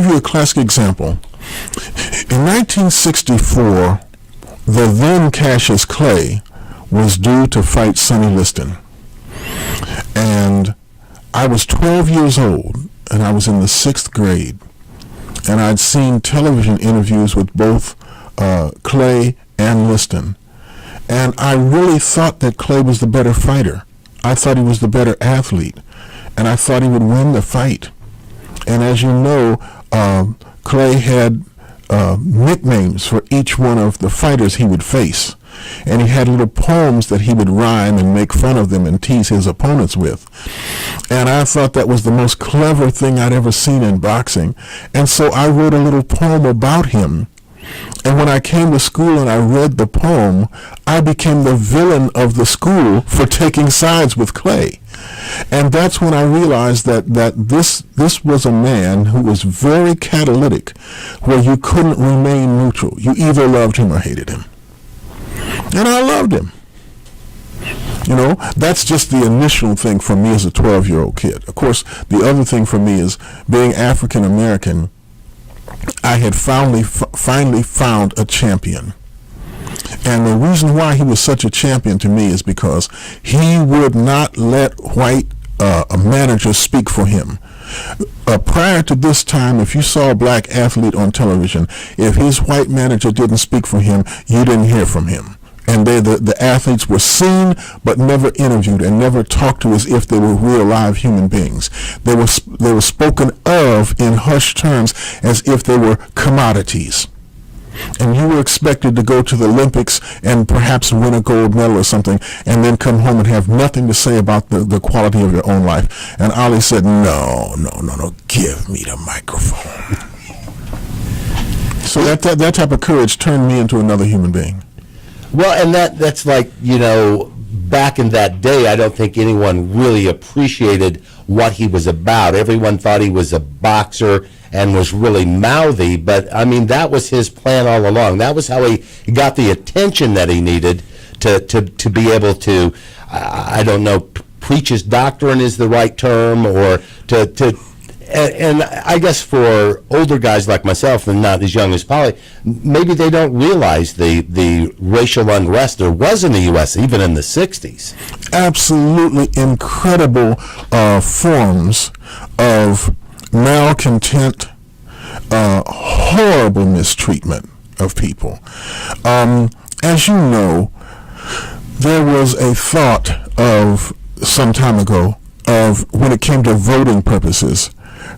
you a classic example. In 1964, the then Cassius Clay was due to fight Sonny Liston. And I was 12 years old, and I was in the 6th grade. And I'd seen television interviews with both Clay and Liston. And I really thought that Clay was the better fighter. I thought he was the better athlete. And I thought he would win the fight. And as you know, Clay had nicknames for each one of the fighters he would face. And he had little poems that he would rhyme and make fun of them and tease his opponents with. And I thought that was the most clever thing I'd ever seen in boxing. And so I wrote a little poem about him. And when I came to school and I read the poem, I became the villain of the school for taking sides with Clay. And that's when I realized that this was a man who was very catalytic, where you couldn't remain neutral. You either loved him or hated him. And I loved him. You know, that's just the initial thing for me as a 12-year-old kid. Of course, the other thing for me is being African American. I had finally found a champion. And the reason why he was such a champion to me is because he would not let white managers speak for him. Prior to this time, if you saw a black athlete on television, if his white manager didn't speak for him, you didn't hear from him. And the athletes were seen but never interviewed and never talked to as if they were real live human beings. They were spoken of in hushed terms as if they were commodities. And you were expected to go to the Olympics and perhaps win a gold medal or something, and then come home and have nothing to say about the quality of your own life. And Ali said, no, give me the microphone. So that type of courage turned me into another human being. Well, and that's like, you know, back in that day, I don't think anyone really appreciated what he was about. Everyone thought he was a boxer and was really mouthy, but I mean, that was his plan all along. That was how he got the attention that he needed to be able to, I don't know, preach his doctrine is the right term, or and I guess for older guys like myself and not as young as Polly, maybe they don't realize the racial unrest there was in the U.S. even in the 60s. Absolutely incredible forms of malcontent, horrible mistreatment of people. As you know, there was a thought of some time ago of, when it came to voting purposes,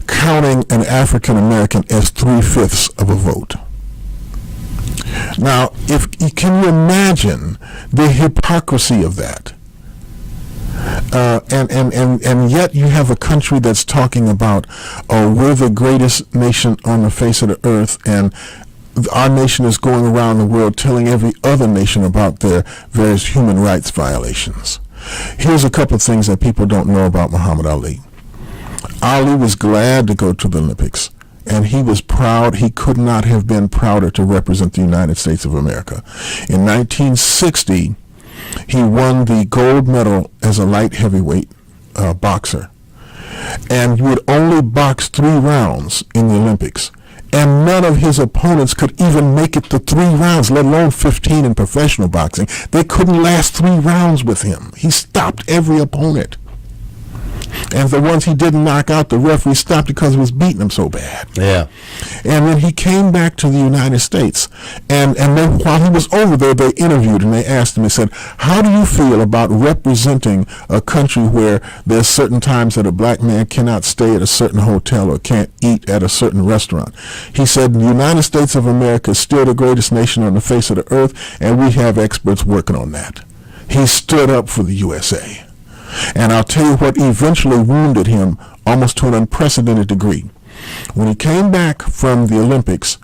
counting an African American as 3/5 of a vote. Now, can you imagine the hypocrisy of that? And yet you have a country that's talking about, oh, we're the greatest nation on the face of the earth, and our nation is going around the world telling every other nation about their various human rights violations. Here's a couple of things that people don't know about Muhammad Ali. Ali was glad to go to the Olympics, and he was proud. He could not have been prouder to represent the United States of America. In 1960, he won the gold medal as a light heavyweight boxer. And you would only box 3 rounds in the Olympics. And none of his opponents could even make it to 3 rounds, let alone 15 in professional boxing. They couldn't last 3 rounds with him. He stopped every opponent. And the ones he didn't knock out, the referee stopped because he was beating him so bad. Yeah. And when he came back to the United States, and then while he was over there, they interviewed him. They asked him, they said, how do you feel about representing a country where there's certain times that a black man cannot stay at a certain hotel or can't eat at a certain restaurant? He said, the United States of America is still the greatest nation on the face of the earth, and we have experts working on that. He stood up for the USA. And I'll tell you what eventually wounded him almost to an unprecedented degree. When he came back from the Olympics,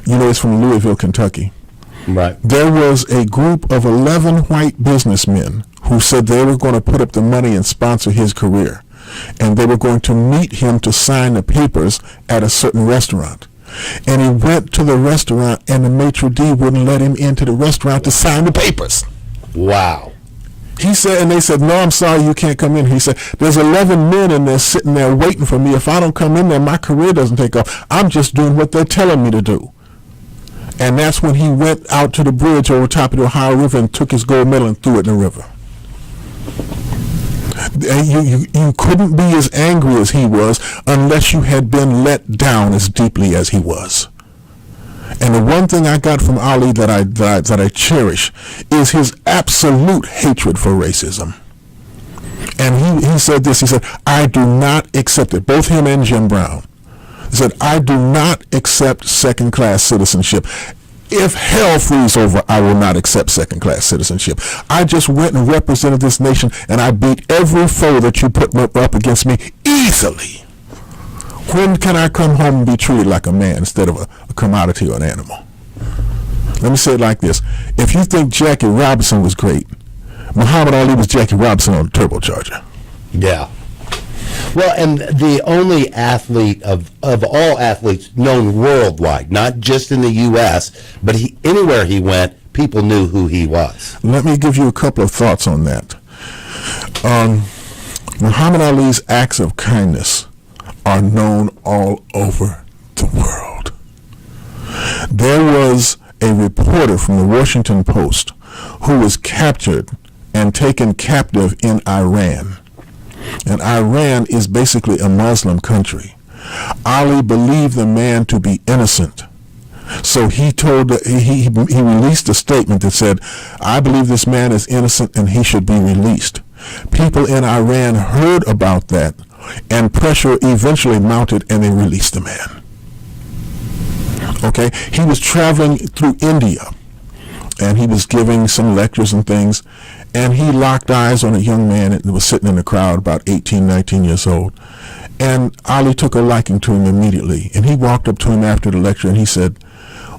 you know, he's from Louisville, Kentucky. Right. There was a group of 11 white businessmen who said they were going to put up the money and sponsor his career. And they were going to meet him to sign the papers at a certain restaurant. And he went to the restaurant, and the maitre d' wouldn't let him into the restaurant to sign the papers. Wow. He said, and they said, no, I'm sorry, you can't come in. He said, there's 11 men in there sitting there waiting for me. If I don't come in there, my career doesn't take off. I'm just doing what they're telling me to do. And that's when he went out to the bridge over top of the Ohio River and took his gold medal and threw it in the river. And you couldn't be as angry as he was unless you had been let down as deeply as he was. And the one thing I got from Ali that I cherish is his absolute hatred for racism. And he said this, he said, I do not accept it. Both him and Jim Brown. He said, I do not accept second-class citizenship. If hell freezes over, I will not accept second-class citizenship. I just went and represented this nation, and I beat every foe that you put up against me easily. When can I come home and be treated like a man instead of a commodity or an animal? Let me say it like this. If you think Jackie Robinson was great, Muhammad Ali was Jackie Robinson on a turbocharger. Yeah. Well, and the only athlete of all athletes known worldwide, not just in the U.S., but anywhere he went, people knew who he was. Let me give you a couple of thoughts on that. Muhammad Ali's acts of kindness are known all over the world. There was a reporter from the Washington Post who was captured and taken captive in Iran. And Iran is basically a Muslim country. Ali believed the man to be innocent. So he released a statement that said, I believe this man is innocent and he should be released. People in Iran heard about that, and pressure eventually mounted, and they released the man. Okay? He was traveling through India, and he was giving some lectures and things, and he locked eyes on a young man that was sitting in the crowd, about 18, 19 years old. And Ali took a liking to him immediately, and he walked up to him after the lecture, and he said,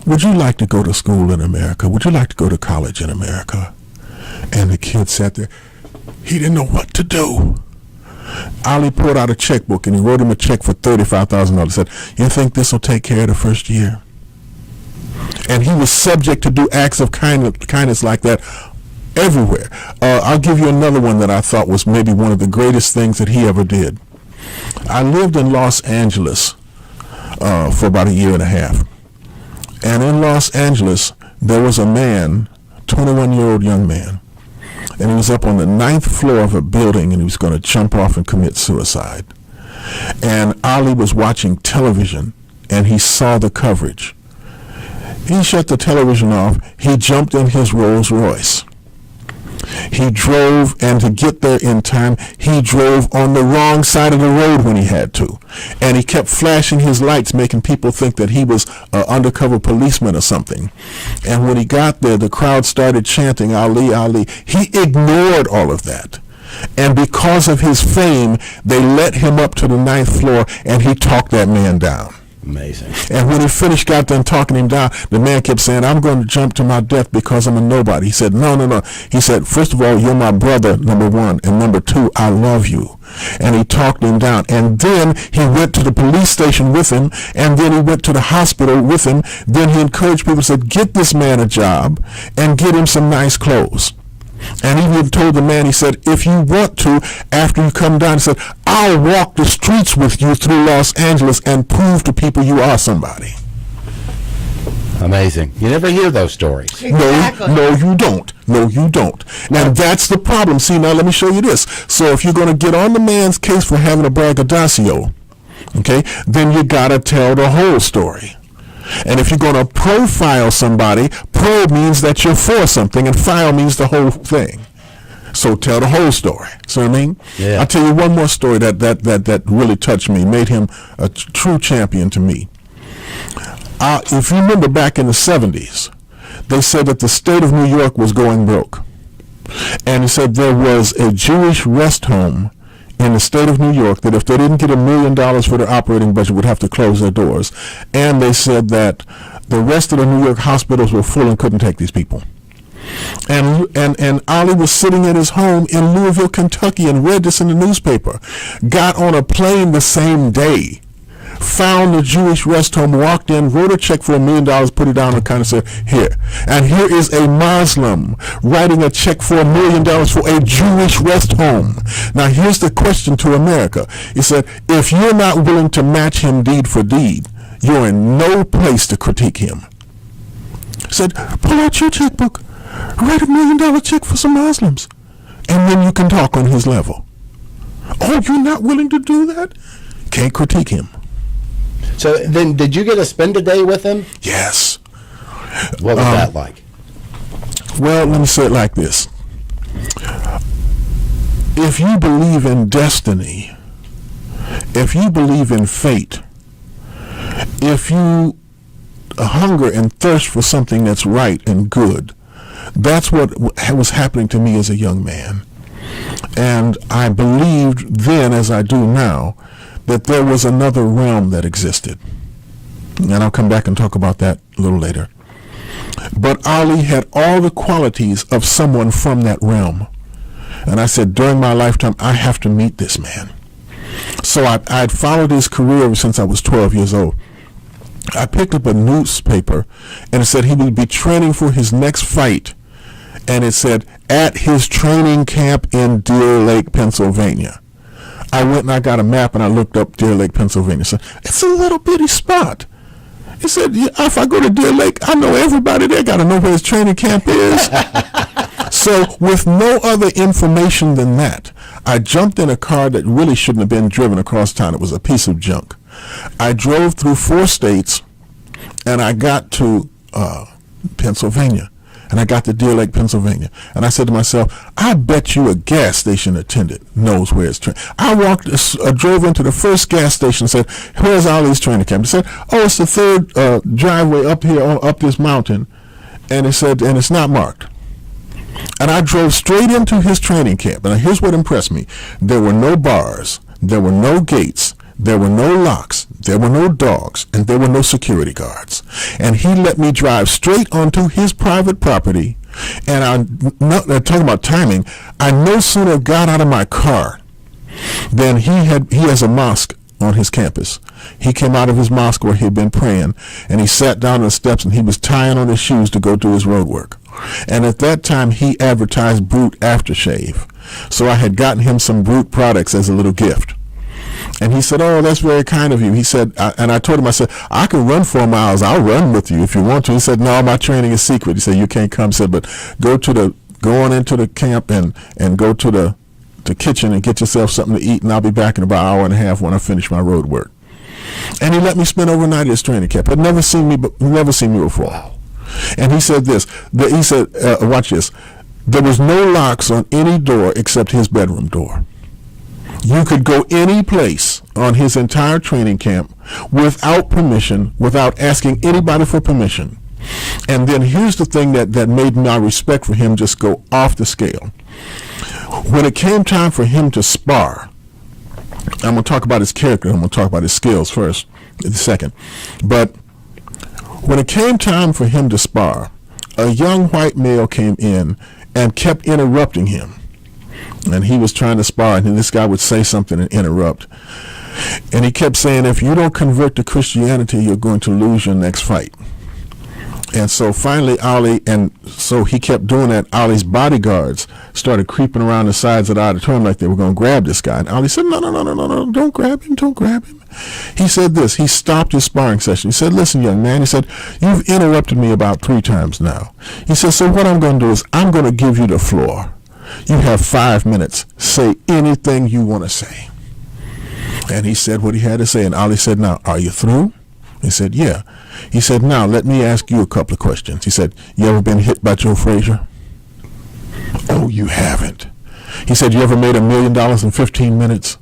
would you like to go to school in America? Would you like to go to college in America? And the kid sat there. He didn't know what to do. Ali pulled out a checkbook, and he wrote him a check for $35,000. He said, you think this will take care of the first year? And he was subject to do acts of kindness like that everywhere. I'll give you another one that I thought was maybe one of the greatest things that he ever did. I lived in Los Angeles for about a year and a half. And in Los Angeles, there was a man, 21-year-old young man, and he was up on the 9th floor of a building, and he was going to jump off and commit suicide. And Ali was watching television, and he saw the coverage. He shut the television off. He jumped in his Rolls Royce. He drove, and to get there in time, he drove on the wrong side of the road when he had to. And he kept flashing his lights, making people think that he was an undercover policeman or something. And when he got there, the crowd started chanting, Ali, Ali. He ignored all of that. And because of his fame, they let him up to the 9th floor, and he talked that man down. Amazing. And when he finished, got done talking him down, the man kept saying, I'm going to jump to my death because I'm a nobody. He said, no. He said, first of all, you're my brother, number one. And number two, I love you. And he talked him down. And then he went to the police station with him. And then he went to the hospital with him. Then he encouraged people, said, get this man a job and get him some nice clothes. And he even told the man, he said, if you want to, after you come down, he said, I'll walk the streets with you through Los Angeles and prove to people you are somebody. Amazing. You never hear those stories. Exactly. No, you don't. No, you don't. Now, that's the problem. See, now let me show you this. So if you're going to get on the man's case for having a braggadocio, okay, then you got to tell the whole story. And if you're going to profile somebody, pro means that you're for something, and file means the whole thing. So tell the whole story. See what I mean? Yeah. I'll tell you one more story that really touched me, made him a true champion to me. If you remember back in the 70s, they said that the state of New York was going broke. And he said there was a Jewish rest home in the state of New York that if they didn't get $1 million for their operating budget would have to close their doors. And they said that the rest of the New York hospitals were full and couldn't take these people. And Ali was sitting at his home in Louisville, Kentucky, and read this in the newspaper. Got on a plane the same day, found the Jewish rest home, walked in, wrote a check for $1 million, put it down on the counter, said, here. And here is a Muslim writing a check for $1 million for a Jewish rest home. Now, here's the question to America. He said, if you're not willing to match him deed for deed, you're in no place to critique him. He said, pull out your checkbook, write $1 million check for some Muslims, and then you can talk on his level. Oh, you're not willing to do that? Can't critique him. So then, did you get to spend a day with him? Yes. What was that like? Well, let me say it like this. If you believe in destiny, if you believe in fate, if you hunger and thirst for something that's right and good, that's what was happening to me as a young man. And I believed then, as I do now, that there was another realm that existed. And I'll come back and talk about that a little later. But Ali had all the qualities of someone from that realm. And I said, during my lifetime, I have to meet this man. So I'd followed his career ever since I was 12 years old. I picked up a newspaper, and it said he would be training for his next fight. And it said, at his training camp in Deer Lake, Pennsylvania. I went and I got a map and I looked up Deer Lake, Pennsylvania. So it's a little bitty spot. It said, yeah, if I go to Deer Lake, I know everybody there. Got to know where his training camp is. So with no other information than that, I jumped in a car that really shouldn't have been driven across town. It was a piece of junk. I drove through 4 states, and I got to Pennsylvania. And I got to Deer Lake, Pennsylvania. And I said to myself, I bet you a gas station attendant knows where it's training. I drove into the first gas station and said, where's Ali's training camp? He said, oh, it's the third driveway up here, up this mountain. And he said, and it's not marked. And I drove straight into his training camp. And here's what impressed me. There were no bars. There were no gates. There were no locks, there were no dogs, and there were no security guards. And he let me drive straight onto his private property. And I'm talking about timing. I no sooner got out of my car than he has a mosque on his campus. He came out of his mosque where he had been praying, and he sat down on the steps and he was tying on his shoes to go do his road work. And at that time, he advertised Brute aftershave. So I had gotten him some Brute products as a little gift. And he said, oh, that's very kind of you. He said, and I told him, I said, I can run 4 miles. I'll run with you if you want to. He said, no, my training is secret. He said, you can't come. He said, but go on into the camp and go to the kitchen and get yourself something to eat, and I'll be back in about an hour and a half when I finish my road work. And he let me spend overnight at his training camp. He'd never seen me before. Wow. And he said this. He said, watch this. There was no locks on any door except his bedroom door. You could go any place on his entire training camp without permission, without asking anybody for permission. And then here's the thing that made my respect for him just go off the scale. When it came time for him to spar, I'm going to talk about his character, I'm going to talk about his skills first, in a second. But when it came time for him to spar, a young white male came in and kept interrupting him. And he was trying to spar, and this guy would say something and interrupt. And he kept saying, if you don't convert to Christianity, you're going to lose your next fight. And so finally, so he kept doing that. Ali's bodyguards started creeping around the sides of the auditorium like they were going to grab this guy. And Ali said, no, don't grab him. He said this. He stopped his sparring session. He said, listen, young man. He said, you've interrupted me about 3 times now. He said, so what I'm going to do is I'm going to give you the floor. You have 5 minutes. Say anything you want to say. And he said what he had to say. And Ali said, now, are you through? He said, yeah. He said, now, let me ask you a couple of questions. He said, you ever been hit by Joe Frazier? Oh, you haven't. He said, you ever made $1 million in 15 minutes?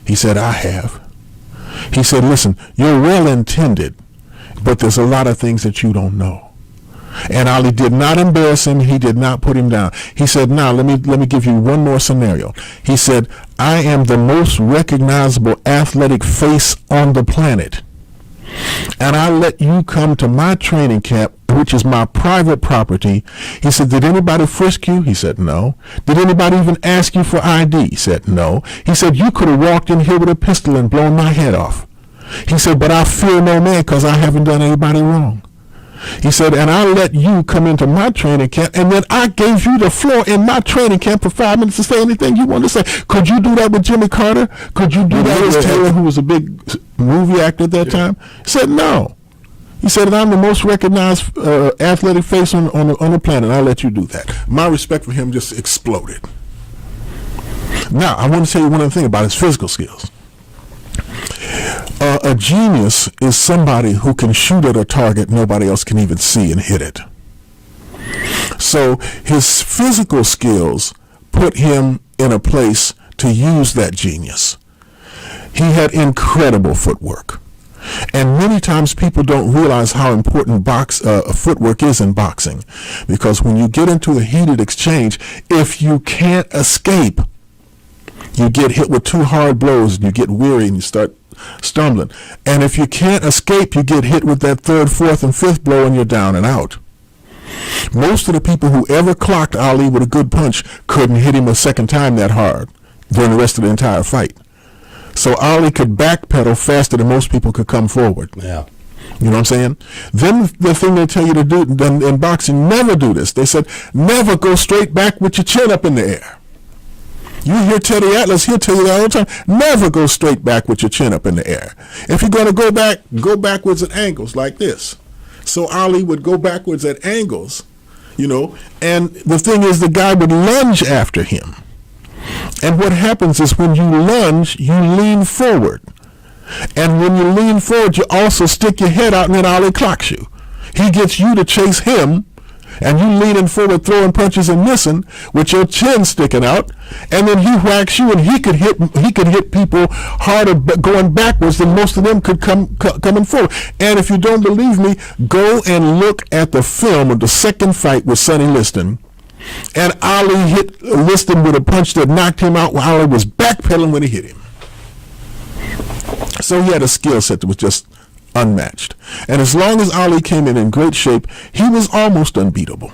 He said, I have. He said, listen, you're well-intended, but there's a lot of things that you don't know. And Ali did not embarrass him. He did not put him down. He said, now, let me give you one more scenario. He said, I am the most recognizable athletic face on the planet. And I let you come to my training camp, which is my private property. He said, did anybody frisk you? He said, no. Did anybody even ask you for ID? He said, no. He said, you could have walked in here with a pistol and blown my head off. He said, but I fear no man because I haven't done anybody wrong. He said, and I let you come into my training camp, and then I gave you the floor in my training camp for 5 minutes to say anything you want to say. Could you do that with Jimmy Carter? Could you do that with Taylor, who was a big movie actor at that time? He said, no. He said, I'm the most recognized athletic face on the planet. I'll let you do that. My respect for him just exploded. Now, I want to tell you one other thing about his physical skills. A genius is somebody who can shoot at a target nobody else can even see and hit it. So his physical skills put him in a place to use that genius. He had incredible footwork. And many times people don't realize how important footwork is in boxing, because when you get into a heated exchange, if you can't escape, you get hit with 2 hard blows and you get weary and you start stumbling. And if you can't escape, you get hit with that 3rd, 4th, and 5th blow and you're down and out. Most of the people who ever clocked Ali with a good punch couldn't hit him a second time that hard during the rest of the entire fight. So Ali could backpedal faster than most people could come forward. Yeah. You know what I'm saying? Then the thing they tell you to do in boxing, never do this. They said, never go straight back with your chin up in the air. You hear Teddy Atlas, he'll tell you that all the time. Never go straight back with your chin up in the air. If you're going to go backwards at angles like this. So Ali would go backwards at angles, and the thing is, the guy would lunge after him. And what happens is when you lunge, you lean forward. And when you lean forward, you also stick your head out, and then Ali clocks you. He gets you to chase him, and you leaning forward, throwing punches and missing with your chin sticking out, and then he whacks you, and he could hit people harder going backwards than most of them could coming forward. And if you don't believe me, go and look at the film of the second fight with Sonny Liston. And Ali hit Liston with a punch that knocked him out while Ali was backpedaling when he hit him. So he had a skill set that was just unmatched. And as long as Ali came in great shape, he was almost unbeatable.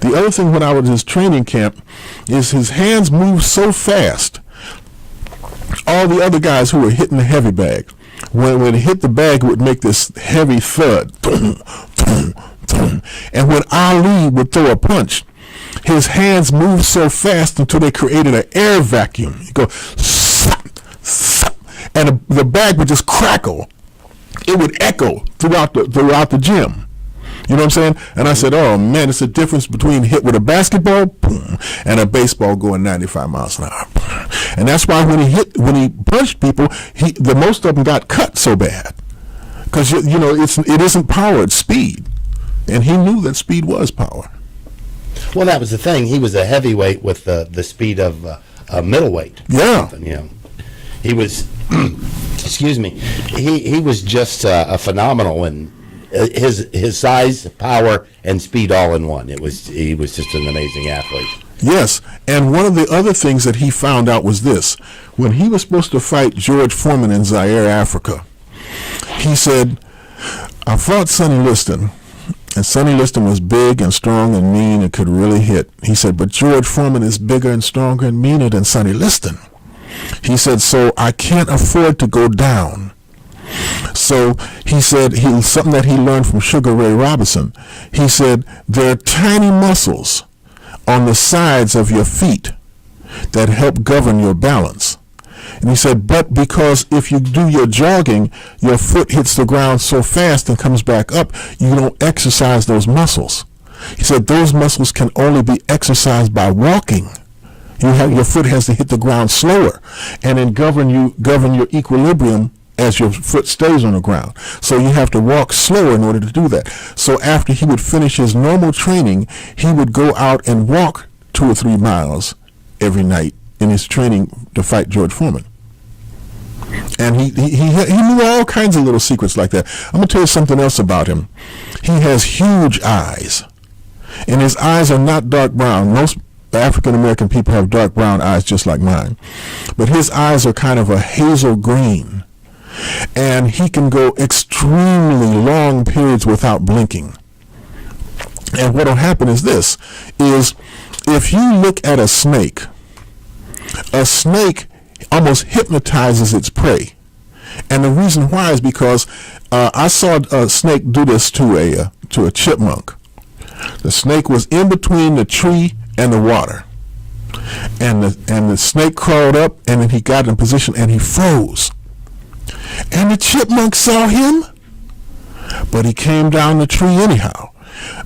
The other thing when I was in his training camp is his hands moved so fast. All the other guys who were hitting the heavy bag, when it hit the bag, it would make this heavy thud. And when Ali would throw a punch, his hands moved so fast until they created an air vacuum. You go, and the bag would just crackle. It would echo throughout the gym. You know what I'm saying? And I said, oh man, it's a difference between hit with a basketball, boom, and a baseball going 95 miles an hour. And that's why when he punched people, the most of them got cut so bad. Because it isn't power, it's speed. And he knew that speed was power. Well, that was the thing. He was a heavyweight with the speed of a middleweight. Yeah. He was, excuse me, he was just a phenomenal, and his size, power, and speed all in one. He was just an amazing athlete. Yes, and one of the other things that he found out was this. When he was supposed to fight George Foreman in Zaire, Africa, he said, I fought Sonny Liston. And Sonny Liston was big and strong and mean and could really hit. He said, but George Foreman is bigger and stronger and meaner than Sonny Liston. He said, so I can't afford to go down. So he said, something that he learned from Sugar Ray Robinson. He said, there are tiny muscles on the sides of your feet that help govern your balance. And he said, but because if you do your jogging, your foot hits the ground so fast and comes back up, you don't exercise those muscles. He said, those muscles can only be exercised by walking. Your foot has to hit the ground slower and then govern your equilibrium as your foot stays on the ground. So you have to walk slower in order to do that. So after he would finish his normal training, he would go out and walk 2 or 3 miles every night in his training to fight George Foreman. And he knew all kinds of little secrets like that. I'm going to tell you something else about him. He has huge eyes. And his eyes are not dark brown. Most African American people have dark brown eyes just like mine. But his eyes are kind of a hazel green. And he can go extremely long periods without blinking. And what will happen is this, is if you look at a snake almost hypnotizes its prey. And the reason why is because I saw a snake do this to a chipmunk. The snake was in between the tree and the water. And the snake crawled up, and then he got in position and he froze. And the chipmunk saw him, but he came down the tree anyhow.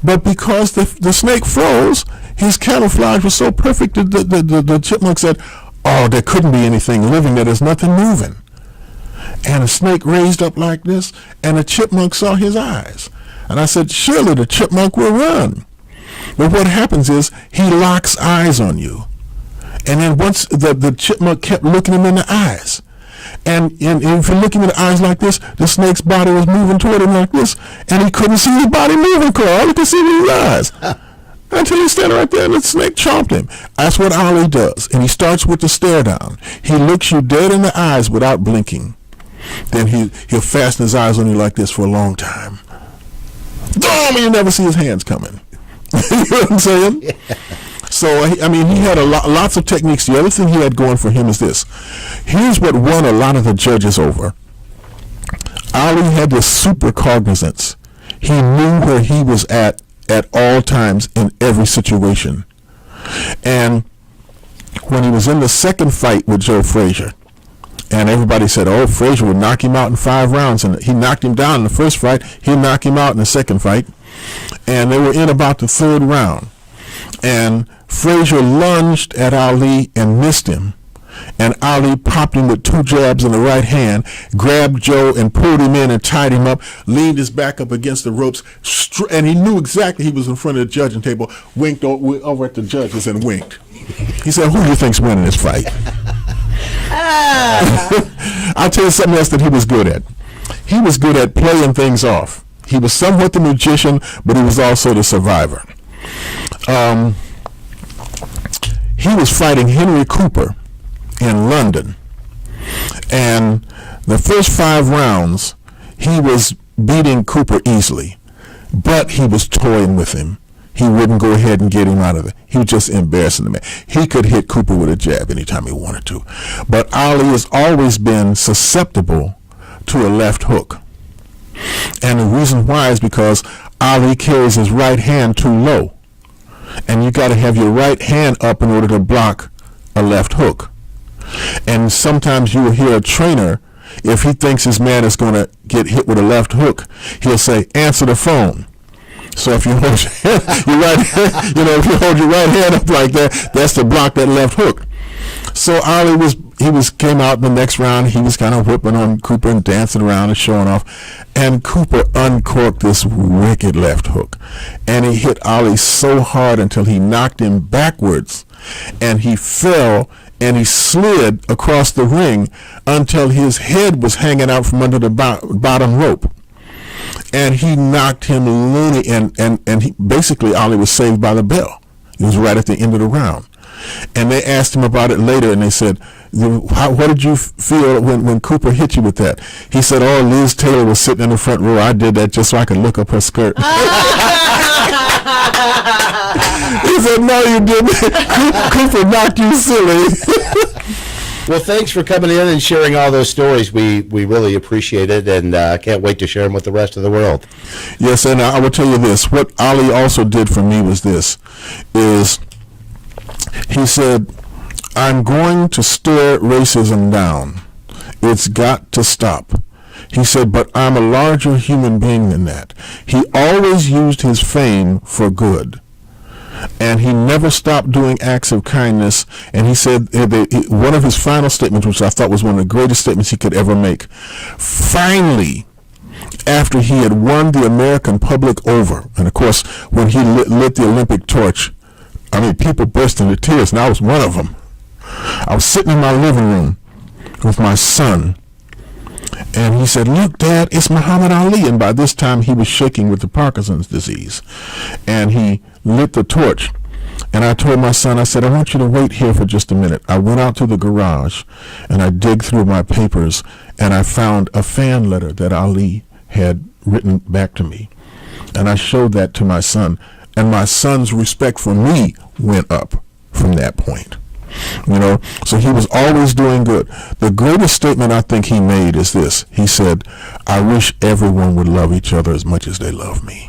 But because the snake froze, his camouflage was so perfect that the chipmunk said, "Oh, there couldn't be anything living there. There's nothing moving." And the snake raised up like this, and the chipmunk saw his eyes. And I said, "Surely the chipmunk will run." But what happens is he locks eyes on you. And then once the chipmunk kept looking him in the eyes. And if you look him in the eyes like this, the snake's body was moving toward him like this, and he couldn't see his body moving, Carl. All he could see was his eyes. Until he standing right there and the snake chomped him. That's what Ali does. And he starts with the stare down. He looks you dead in the eyes without blinking. Then he'll fasten his eyes on you like this for a long time. Boom! And you never see his hands coming. You know what I'm saying? Yeah. So, he had lots of techniques. The other thing he had going for him is this. Here's what won a lot of the judges over. Ali had this super cognizance. He knew where he was at all times in every situation. And when he was in the second fight with Joe Frazier, and everybody said, "Oh, Frazier would knock him out in 5 rounds," and he knocked him down in the first fight, he knocked him out in the second fight, and they were in about the 3rd round. And Frazier lunged at Ali and missed him. And Ali popped him with 2 jabs in the right hand, grabbed Joe and pulled him in and tied him up, leaned his back up against the ropes, and he knew exactly he was in front of the judging table, winked over at the judges and winked. He said, "Who do you think's winning this fight?" I'll tell you something else that he was good at. He was good at playing things off. He was somewhat the magician, but he was also the survivor. He was fighting Henry Cooper in London, and the first 5 rounds he was beating Cooper easily, but he was toying with him. He wouldn't go ahead and get him out of it. He was just embarrassing the man. He could hit Cooper with a jab anytime he wanted to, but Ali has always been susceptible to a left hook, and the reason why is because Ali carries his right hand too low. And you got to have your right hand up in order to block a left hook. And sometimes you will hear a trainer, if he thinks his man is going to get hit with a left hook, he'll say, "Answer the phone." So if you hold your right hand, if you hold your right hand up like that, that's to block that left hook. So Ali came out in the next round. He was kind of whipping on Cooper and dancing around and showing off. And Cooper uncorked this wicked left hook. And he hit Ali so hard until he knocked him backwards. And he fell and he slid across the ring until his head was hanging out from under the bottom rope. And he knocked him loony. And he, basically, Ali was saved by the bell. It was right at the end of the round. And they asked him about it later, and they said, "What did you feel when Cooper hit you with that?" He said, "Oh, Liz Taylor was sitting in the front row. I did that just so I could look up her skirt." He said, "No, you didn't. Cooper knocked you silly." Well, thanks for coming in and sharing all those stories. We really appreciate it, and can't wait to share them with the rest of the world. Yes, and I will tell you this. What Ali also did for me was this, he said, "I'm going to stare racism down. It's got to stop." He said, "But I'm a larger human being than that." He always used his fame for good. And he never stopped doing acts of kindness. And he said, one of his final statements, which I thought was one of the greatest statements he could ever make, finally, after he had won the American public over, and of course, when he lit the Olympic torch, people burst into tears, and I was one of them. I was sitting in my living room with my son, and he said, "Look, Dad, it's Muhammad Ali." And by this time, he was shaking with the Parkinson's disease. And he lit the torch. And I told my son, I said, "I want you to wait here for just a minute." I went out to the garage, and I digged through my papers, and I found a fan letter that Ali had written back to me. And I showed that to my son. And my son's respect for me went up from that point. So he was always doing good. The greatest statement I think he made is this. He said, "I wish everyone would love each other as much as they love me."